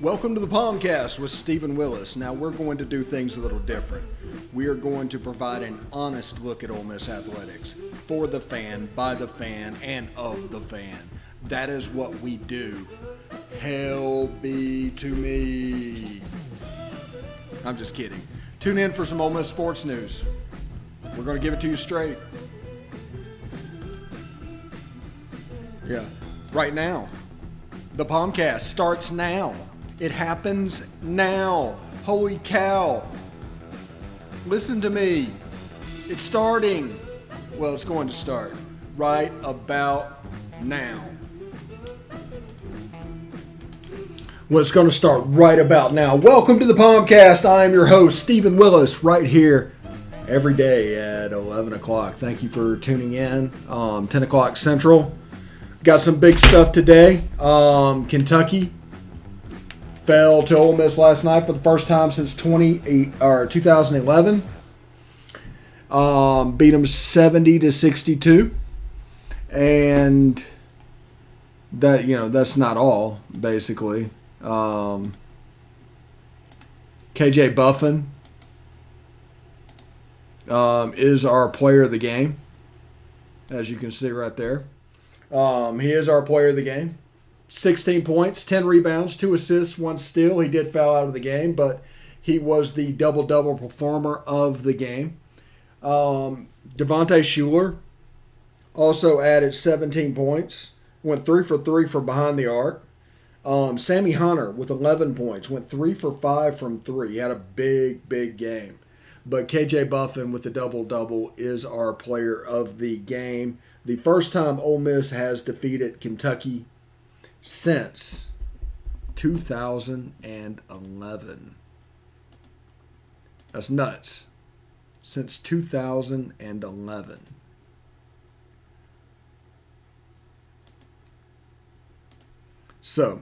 Welcome to the POMcast with Stephen Willis. Now we're going to do things a little different. We are going to provide an honest look at Ole Miss athletics for the fan, by the fan, and of the fan. That is what we do. Hell be to me. I'm just kidding. Tune in for some Ole Miss sports news. We're going to give it to you straight. Yeah, right now. The POMcast starts now. It happens now. Holy cow. Listen to me. It's starting. Well, it's going to start right about now. Well, it's going to start right about now. Welcome to the POMcast. I am your host, Stephen Willis, right here every day at 11 o'clock. Thank you for tuning in. 10 o'clock Central. Got some big stuff today. Kentucky fell to Ole Miss last night for the first time since 2011. Beat them 70-62, and that's not all. Basically, KJ Buffin is our player of the game, as you can see right there. He is our player of the game. 16 points, 10 rebounds, 2 assists, 1 steal. He did foul out of the game, but he was the double-double performer of the game. Devontae Shuler also added 17 points. Went 3 for 3 from behind the arc. Sammy Hunter with 11 points. Went 3 for 5 from 3. He had a big, big game. But KJ Buffin with the double-double is our player of the game. The first time Ole Miss has defeated Kentucky since 2011. That's nuts. Since 2011. So,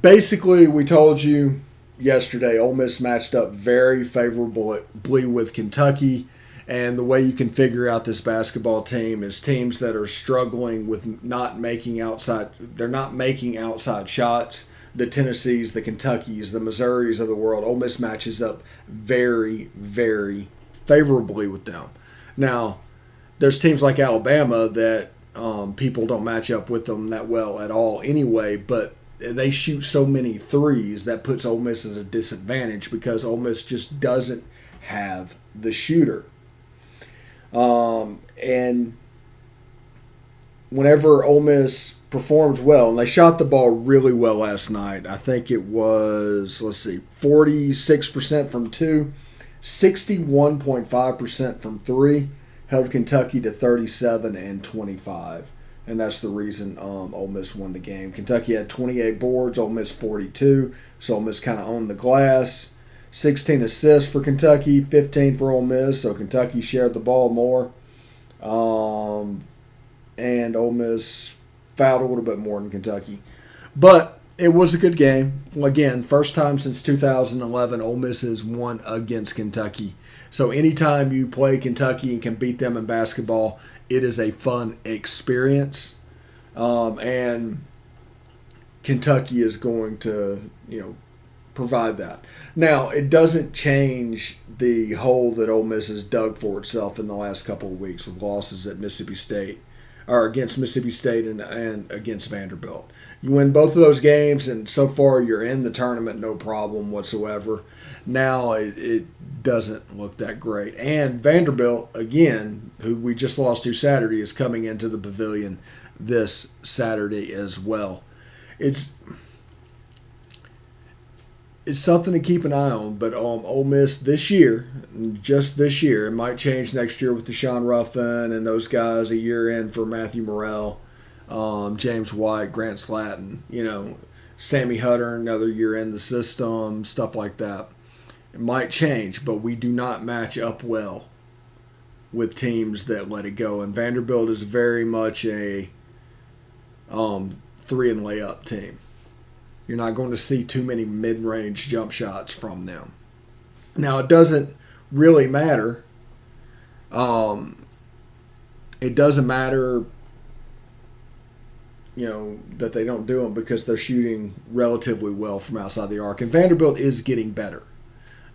basically, we told you yesterday, Ole Miss matched up very favorably with Kentucky. And the way you can figure out this basketball team is teams that are struggling with not making outside shots. The Tennessees, the Kentuckys, the Missouris of the world. Ole Miss matches up very, very favorably with them. Now, there's teams like Alabama that people don't match up with them that well at all anyway, but they shoot so many threes that puts Ole Miss at a disadvantage because Ole Miss just doesn't have the shooter. And whenever Ole Miss performs well, and they shot the ball really well last night. I think it was, 46% from 2, 61.5% from 3, held Kentucky to 37 and 25. And that's the reason Ole Miss won the game. Kentucky had 28 boards, Ole Miss 42, so Ole Miss kind of owned the glass. 16 assists for Kentucky, 15 for Ole Miss, so Kentucky shared the ball more. And Ole Miss fouled a little bit more than Kentucky. But it was a good game. Again, first time since 2011, Ole Miss has won against Kentucky. So anytime you play Kentucky and can beat them in basketball, it is a fun experience. And Kentucky is going to, provide that. Now, it doesn't change the hole that Ole Miss has dug for itself in the last couple of weeks with losses at Mississippi State, or against Mississippi State and against Vanderbilt. You win both of those games, and so far you're in the tournament, no problem whatsoever. Now it doesn't look that great. And Vanderbilt, again, who we just lost to Saturday, is coming into the Pavilion this Saturday as well. It's something to keep an eye on, but Ole Miss this year, just this year, it might change next year with Deshaun Ruffin and those guys a year in for Matthew Morrell, James White, Grant Slatton, Sammy Hutter, another year in the system, stuff like that. It might change, but we do not match up well with teams that let it go. And Vanderbilt is very much a 3-and-layup team. You're not going to see too many mid-range jump shots from them. Now, it doesn't really matter. It doesn't matter that they don't do them because they're shooting relatively well from outside the arc. And Vanderbilt is getting better,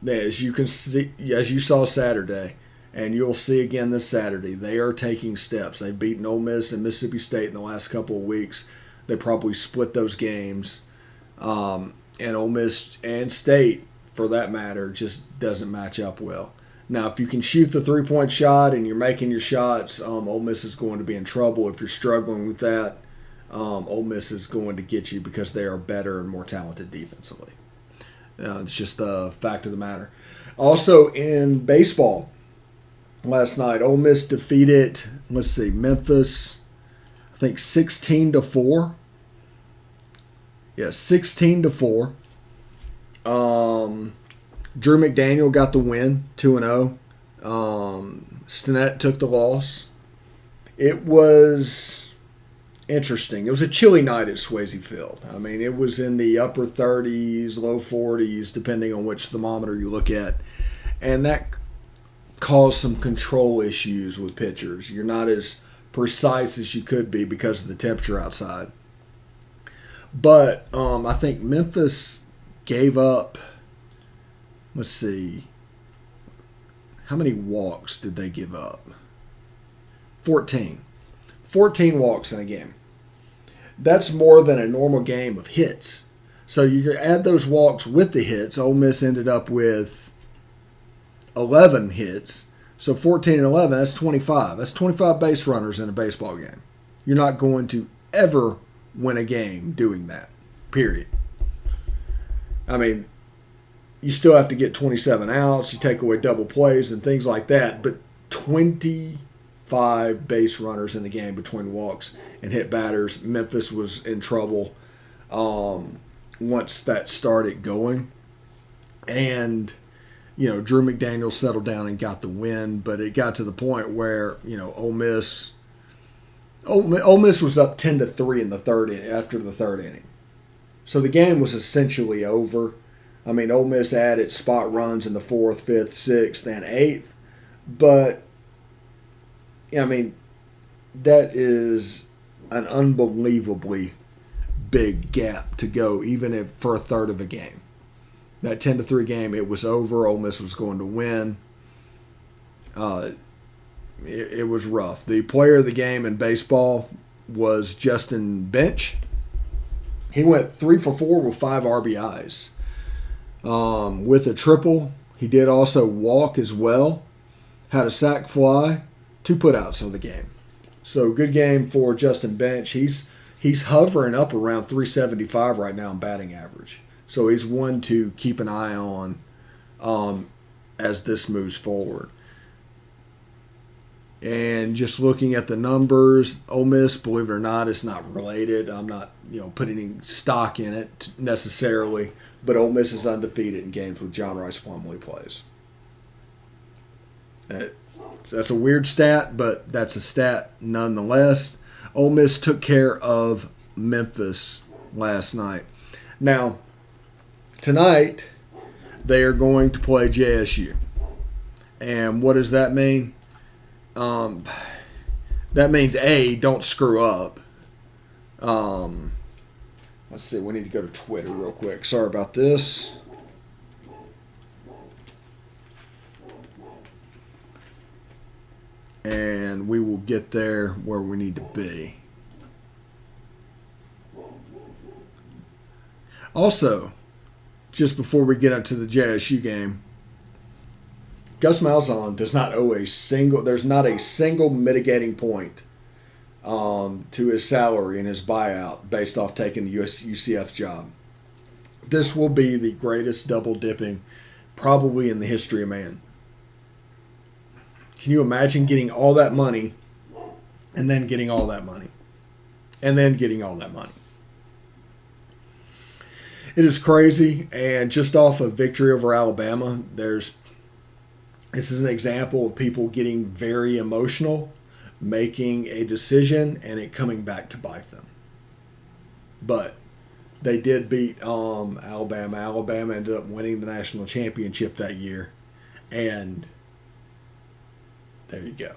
as you can see, as you saw Saturday, and you'll see again this Saturday. They are taking steps. They've beaten Ole Miss and Mississippi State in the last couple of weeks. They probably split those games, and Ole Miss and State, for that matter, just doesn't match up well. Now, if you can shoot the three-point shot and you're making your shots, Ole Miss is going to be in trouble. If you're struggling with that, Ole Miss is going to get you because they are better and more talented defensively. It's just a fact of the matter. Also, in baseball, last night, Ole Miss defeated, Memphis, I think 16-4. Yeah, 16-4. Drew McDaniel got the win, 2-0. Stinnett took the loss. It was interesting. It was a chilly night at Swayze Field. I mean, it was in the upper 30s, low 40s, depending on which thermometer you look at. And that caused some control issues with pitchers. You're not as precise as you could be because of the temperature outside. But I think Memphis gave up, let's see, how many walks did they give up? 14. 14 walks in a game. That's more than a normal game of hits. So you add those walks with the hits. Ole Miss ended up with 11 hits. So 14 and 11, that's 25. That's 25 base runners in a baseball game. You're not going to ever win a game doing that, period. I mean, you still have to get 27 outs. You take away double plays and things like that. But 25 base runners in the game between walks and hit batters. Memphis was in trouble once that started going. And, Drew McDaniel settled down and got the win. But it got to the point where, Ole Miss was up 10-3 in the third inning, after the third inning. So the game was essentially over. I mean, Ole Miss added spot runs in the 4th, 5th, 6th, and 8th. But, I mean, that is an unbelievably big gap to go, even if for a third of a game. That 10-3 game, it was over. Ole Miss was going to win. It was rough. The player of the game in baseball was Justin Bench. He went 3 for 4 with 5 RBIs. With a triple. He did also walk as well. Had a sac fly. 2 putouts on the game. So good game for Justin Bench. He's hovering up around 375 right now in batting average. So he's one to keep an eye on as this moves forward. And just looking at the numbers, Ole Miss, believe it or not, is not related. I'm not, putting any stock in it necessarily, but Ole Miss is undefeated in games with John Rice Plumlee plays. That's a weird stat, but that's a stat nonetheless. Ole Miss took care of Memphis last night. Now, tonight, they are going to play JSU. And what does that mean? That means A, don't screw up. Let's see, we need to go to Twitter real quick. Sorry about this. And we will get there where we need to be. Also, just before we get into the JSU game, Gus Malzahn does not owe there's not a single mitigating point to his salary and his buyout based off taking the UCF job. This will be the greatest double dipping probably in the history of man. Can you imagine getting all that money and then getting all that money and then getting all that money? It is crazy, and just off a victory over Alabama, this is an example of people getting very emotional, making a decision, and it coming back to bite them. But they did beat Alabama. Alabama ended up winning the national championship that year, and there you go.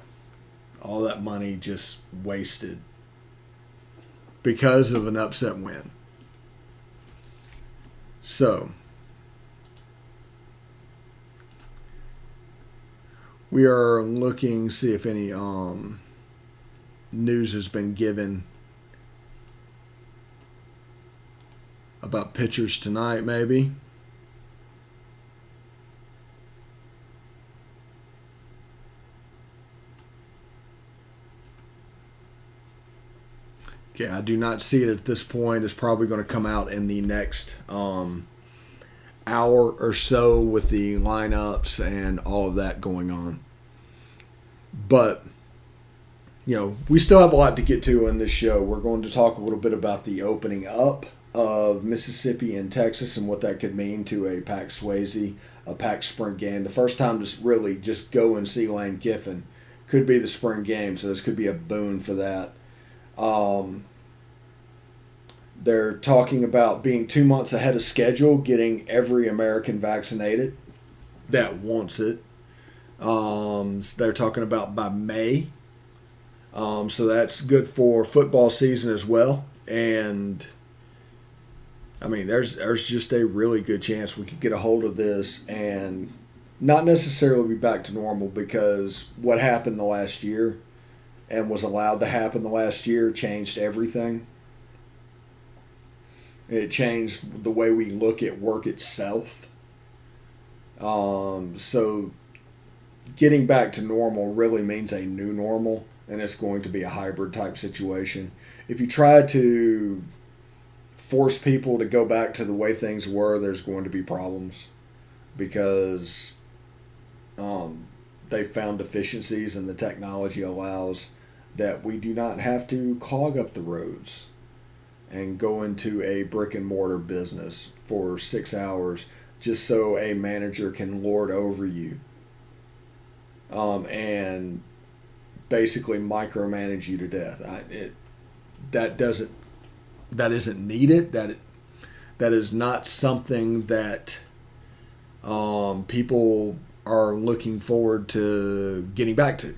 All that money just wasted. because of an upset win. So, we are looking, see if any news has been given about pitchers tonight, maybe. Okay, I do not see it at this point. It's probably going to come out in the next hour or so with the lineups and all of that going on. But, you know, we still have a lot to get to in this show. We're going to talk a little bit about the opening up of Mississippi and Texas and what that could mean to a Pac Swayze, a Pac spring game. The first time to really just go and see Lane Kiffin could be the spring game, so this could be a boon for that. They're talking about being 2 months ahead of schedule, getting every American vaccinated that wants it. They're talking about by May. So that's good for football season as well. And, I mean, there's just a really good chance we could get a hold of this and not necessarily be back to normal, because what happened the last year and was allowed to happen the last year changed everything. It changed the way we look at work itself. So getting back to normal really means a new normal, and it's going to be a hybrid type situation. If you try to force people to go back to the way things were, there's going to be problems, because they found deficiencies, and the technology allows that we do not have to clog up the roads and go into a brick and mortar business for 6 hours just so a manager can lord over you and basically micromanage you to death. That isn't needed. That is not something that people are looking forward to getting back to.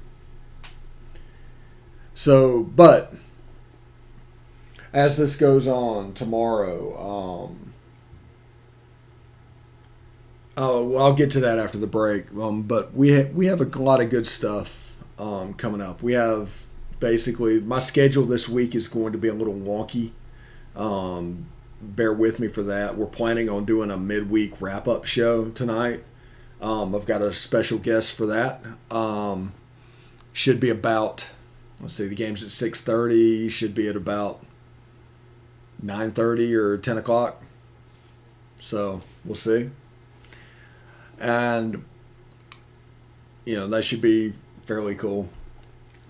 So, but as this goes on tomorrow, I'll get to that after the break. But we have a lot of good stuff coming up. We have basically, my schedule this week is going to be a little wonky. Bear with me for that. We're planning on doing a midweek wrap-up show tonight. I've got a special guest for that. Should be about, let's see, the game's at 6:30. Should be at about 9:30 or 10 o'clock. So we'll see. And, you know, that should be fairly cool.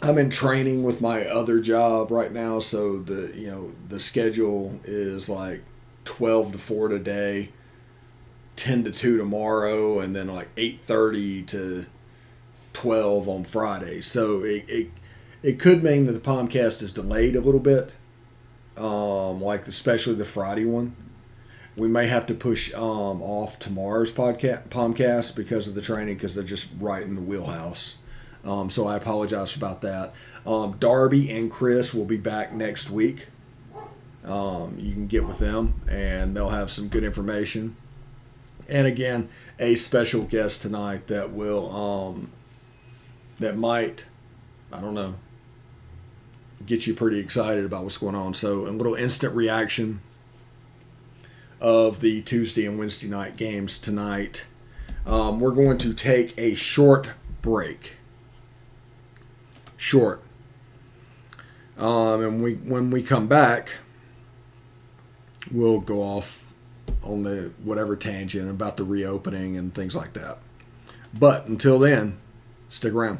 I'm in training with my other job right now, so the schedule is like 12 to 4 today, 10 to 2 tomorrow, and then like 8:30 to 12 on Friday. So it could mean that the POMcast is delayed a little bit, like especially the Friday one. We may have to push off tomorrow's POMcast because of the training, because they're just right in the wheelhouse. So I apologize about that. Darby and Chris will be back next week. You can get with them, and they'll have some good information. And again, a special guest tonight that will, that might, I don't know, get you pretty excited about what's going on. So a little instant reaction of the Tuesday and Wednesday night games tonight. We're going to take a short break. And when we come back, we'll go off on the whatever tangent about the reopening and things like that. But until then, stick around.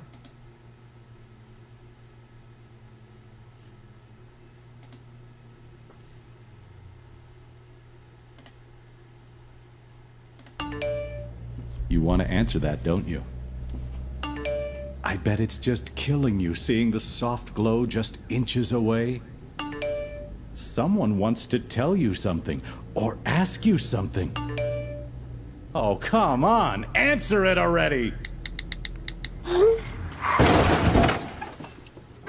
You want to answer that, don't you? I bet it's just killing you seeing the soft glow just inches away. Someone wants to tell you something or ask you something. Oh, come on, answer it already!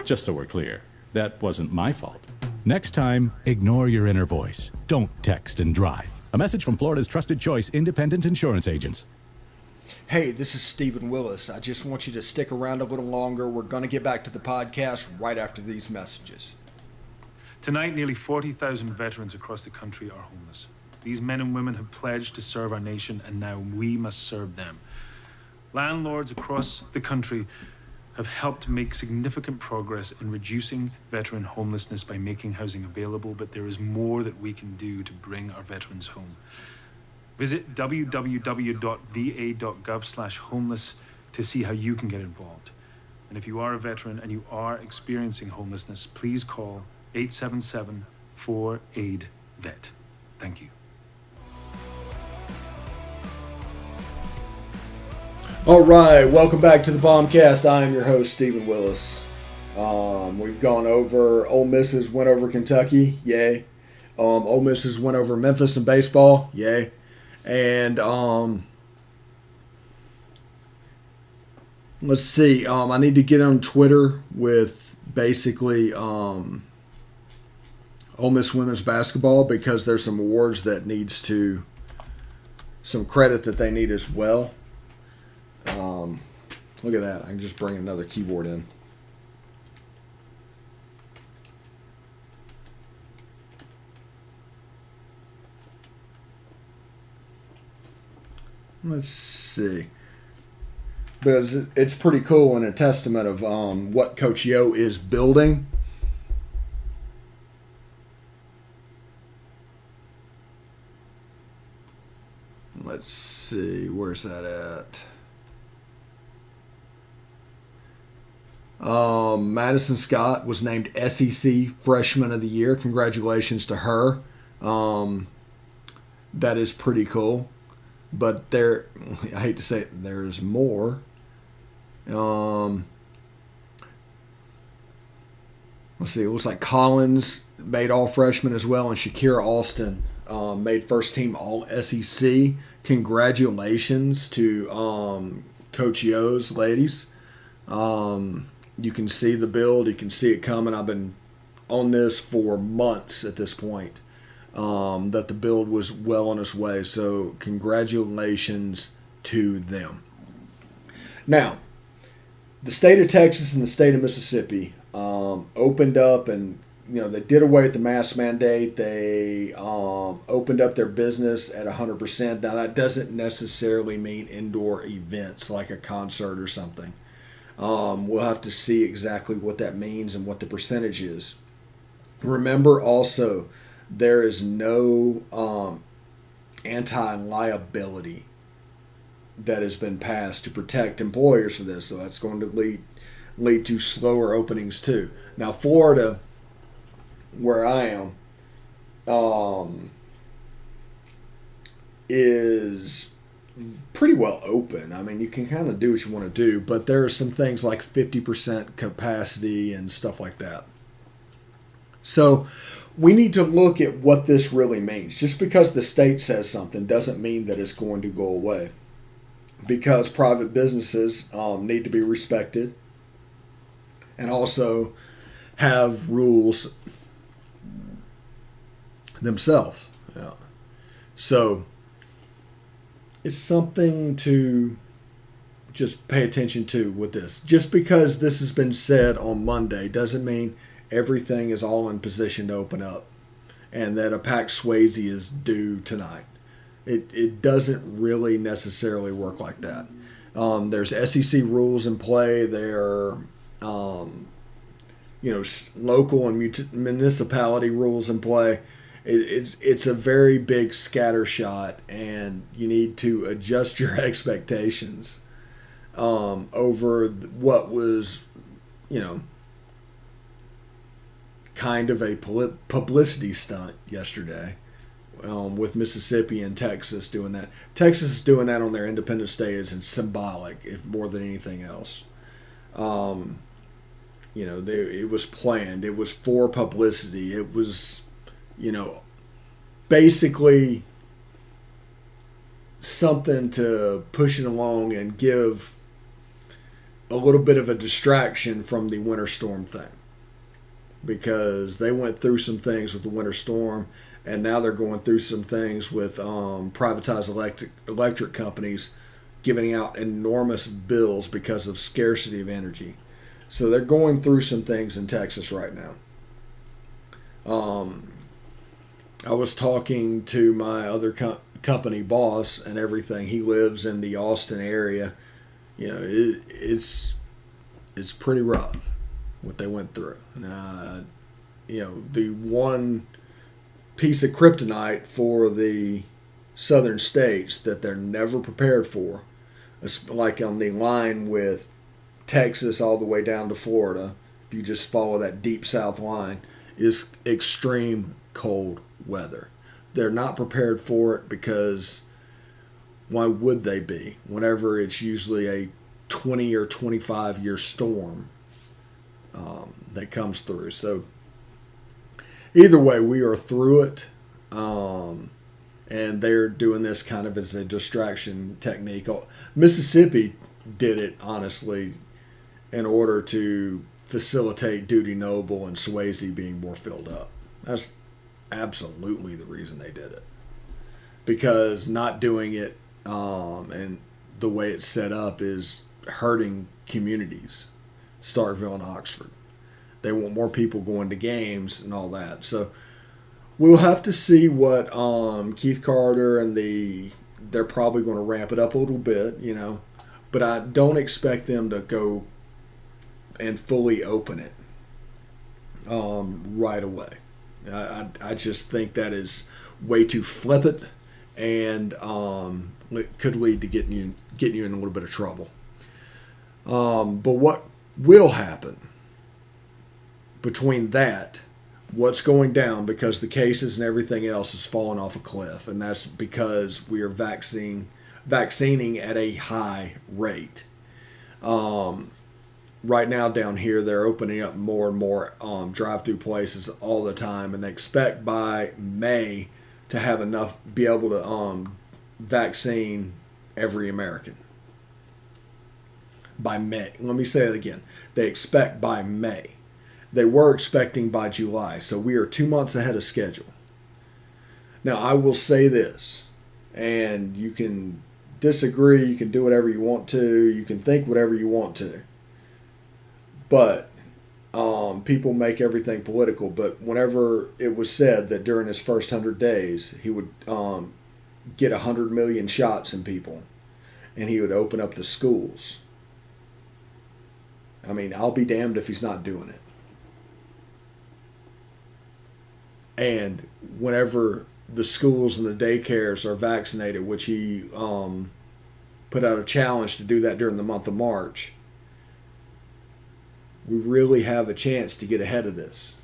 Just so we're clear, that wasn't my fault. Next time, ignore your inner voice. Don't text and drive. A message from Florida's trusted choice independent insurance agents. Hey, this is Stephen Willis. I just want you to stick around a little longer. We're going to get back to the podcast right after these messages. Tonight, nearly 40,000 veterans across the country are homeless. These men and women have pledged to serve our nation, and now we must serve them. Landlords across the country have helped make significant progress in reducing veteran homelessness by making housing available, but there is more that we can do to bring our veterans home. Visit www.va.gov/homeless to see how you can get involved. And if you are a veteran and you are experiencing homelessness, please call 877-4AID-VET. Thank you. All right, welcome back to the POMcast. I am your host, Stephen Willis. We've gone over Ole Miss's win over Kentucky, yay. Ole Miss's win over Memphis in baseball, yay. And let's see, I need to get on Twitter with basically Ole Miss women's basketball because there's some awards that needs to, some credit that they need as well. Look at that. I can just bring another keyboard in. Let's see. Because it's pretty cool and a testament of what Coach Yo is building. Let's see. Where's that at? Madison Scott was named SEC Freshman of the Year. Congratulations to her. That is pretty cool. But I hate to say it, there's more. Let's see, it looks like Collins made all freshmen as well, and Shakira Alston made first team all SEC. Congratulations to Coach Yo's ladies. You can see the build. You can see it coming. I've been on this for months at this point, that the build was well on its way. So congratulations to them. Now, the state of Texas and the state of Mississippi opened up, and they did away with the mask mandate. They opened up their business at 100%. Now, that doesn't necessarily mean indoor events like a concert or something. We'll have to see exactly what that means and what the percentage is. Remember also, there is no anti-liability that has been passed to protect employers for this, so that's going to lead to slower openings too. Now, Florida, where I am, is pretty well open. I mean, you can kind of do what you want to do, but there are some things like 50% capacity and stuff like that. So we need to look at what this really means. Just because the state says something doesn't mean that it's going to go away, because private businesses need to be respected and also have rules themselves. Yeah. So it's something to just pay attention to with this. Just because this has been said on Monday doesn't mean everything is all in position to open up and that a Pac Swayze is due tonight. It doesn't really necessarily work like that. There's SEC rules in play. There are, local and municipality rules in play. It's a very big scatter shot, and you need to adjust your expectations over what was, kind of a publicity stunt yesterday with Mississippi and Texas doing that. Texas is doing that on their Independence Day is symbolic, if more than anything else. It was planned. It was for publicity. It was, basically something to push it along and give a little bit of a distraction from the winter storm thing. because they went through some things with the winter storm, and now they're going through some things with privatized electric companies giving out enormous bills because of scarcity of energy. So they're going through some things in Texas right now. I was talking to my other company boss and everything. He lives in the Austin area. You know, it's pretty rough what they went through. You know, the one piece of kryptonite for the southern states that they're never prepared for, like on the line with Texas all the way down to Florida, if you just follow that deep south line, is extreme cold weather. They're not prepared for it because why would they be? Whenever it's usually a 20 or 25 year storm that comes through. So either way, we are through it. And they're doing this kind of as a distraction technique. Mississippi did it, honestly, in order to facilitate Duty Noble and Swayze being more filled up. That's absolutely the reason they did it. Because not doing it and the way it's set up is hurting communities, Starkville and Oxford. They want more people going to games and all that. So we'll have to see what Keith Carter and they're probably going to ramp it up a little bit, you know. But I don't expect them to go and fully open it right away. I just think that is way too flippant and it could lead to getting you in a little bit of trouble. But what will happen between that, what's going down, because the cases and everything else is falling off a cliff, and that's because we are vaccinating at a high rate. Right now down here, they're opening up more and more drive-through places all the time, and they expect by May to have enough, be able to vaccine every American. By May. Let me say it again. They expect by May. They were expecting by July, so we are 2 months ahead of schedule. Now, I will say this, and you can disagree, you can do whatever you want to, you can think whatever you want to, but people make everything political. But whenever it was said that during his first 100 days, he would get 100 million shots in people, and he would open up the schools. I mean, I'll be damned if he's not doing it. And whenever the schools and the daycares are vaccinated, which he put out a challenge to do that during the month of March, we really have a chance to get ahead of this.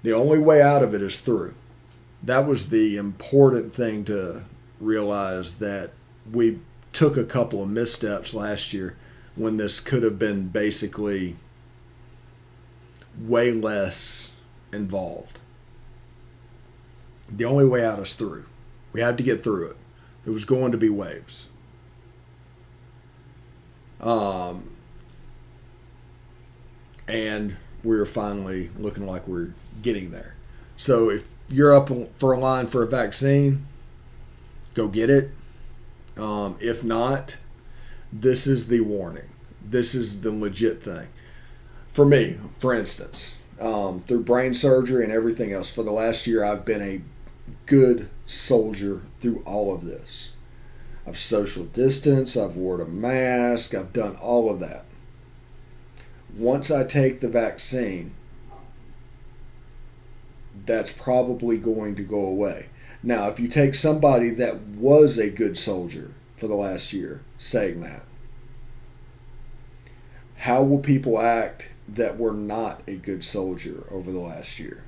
The only way out of it is through. That was the important thing to realize, that we took a couple of missteps last year when this could have been basically way less involved. The only way out is through. We had to get through it. It was going to be waves. And we're finally looking like we're getting there. So if you're up for a line for a vaccine, go get it. If not, this is the warning. This is the legit thing. For me, for instance, through brain surgery and everything else, for the last year, I've been a good soldier through all of this. I've social distanced, I've worn a mask, I've done all of that. Once I take the vaccine, that's probably going to go away. Now, if you take somebody that was a good soldier for the last year saying that, how will people act that were not a good soldier over the last year?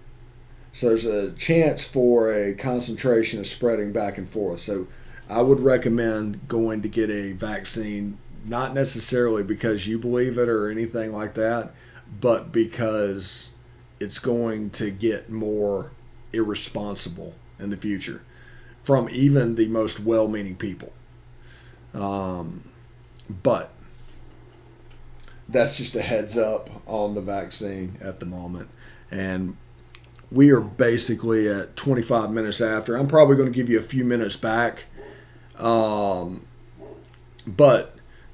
So there's a chance for a concentration of spreading back and forth. So I would recommend going to get a vaccine, not necessarily because you believe it or anything like that, but because it's going to get more irresponsible in the future from even the most well-meaning people. But that's just a heads up on the vaccine at the moment. And we are basically at 25 minutes after. I'm probably going to give you a few minutes back. But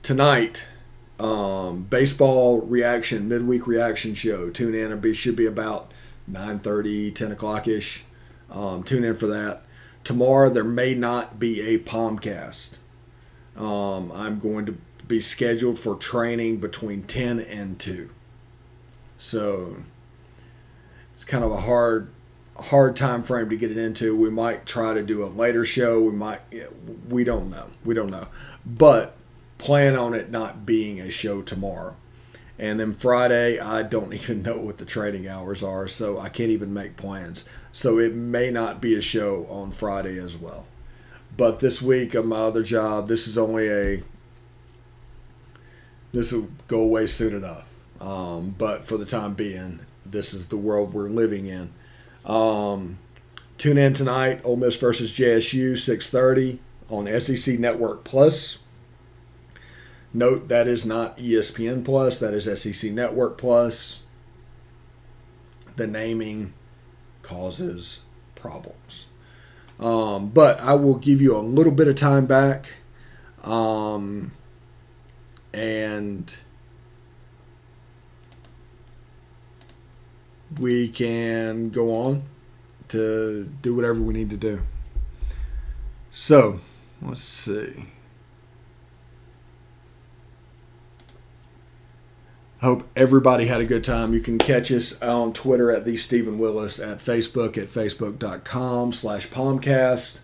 tonight, baseball reaction, midweek reaction show. Tune in. It should be about 9:30, 10 o'clock-ish. Tune in for that. Tomorrow, there may not be a POMcast. I'm going to be scheduled for training between 10 and 2. So it's kind of a hard time frame to get it into. We might try to do a later show. We don't know. But plan on it not being a show tomorrow. And then Friday, I don't even know what the training hours are, so I can't even make plans. So it may not be a show on Friday as well. But this week on my other job, this will go away soon enough. But for the time being, this is the world we're living in. Tune in tonight, Ole Miss versus JSU, 6:30 on SEC Network Plus. Note that is not ESPN Plus, that is SEC Network Plus. The naming causes problems. But I will give you a little bit of time back. And we can go on to do whatever we need to do. So, let's see. Hope everybody had a good time. You can catch us on Twitter at @TheStephenWillis, at Facebook at facebook.com/POMcast,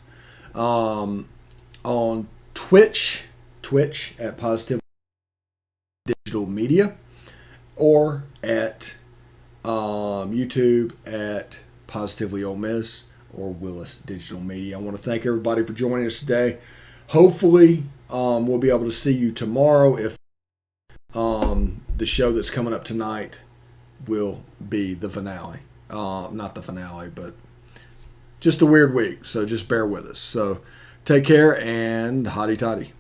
on Twitch at Positive Digital Media, or at YouTube at Positively Ole Miss or Willis Digital Media. I want to thank everybody for joining us today. Hopefully, we'll be able to see you tomorrow. If the show that's coming up tonight will be the finale. Not the finale, but just a weird week. So just bear with us. So take care and hotty toddy.